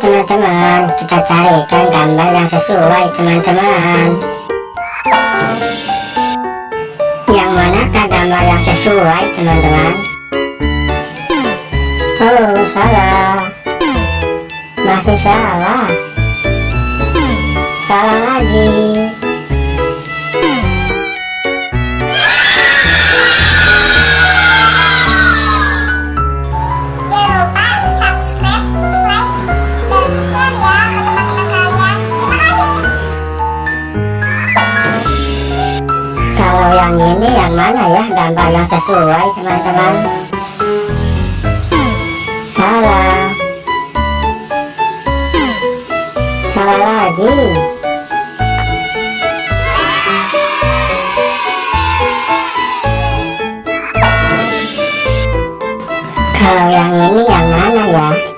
teman-teman, kita carikan gambar yang sesuai teman-teman. Yang manakah gambar yang sesuai teman-teman? Oh, salah. Masih salah. Salah lagi. Kalau yang ini yang mana ya gambar yang sesuai teman-teman? Salah. Salah lagi. Kalau yang ini yang mana ya?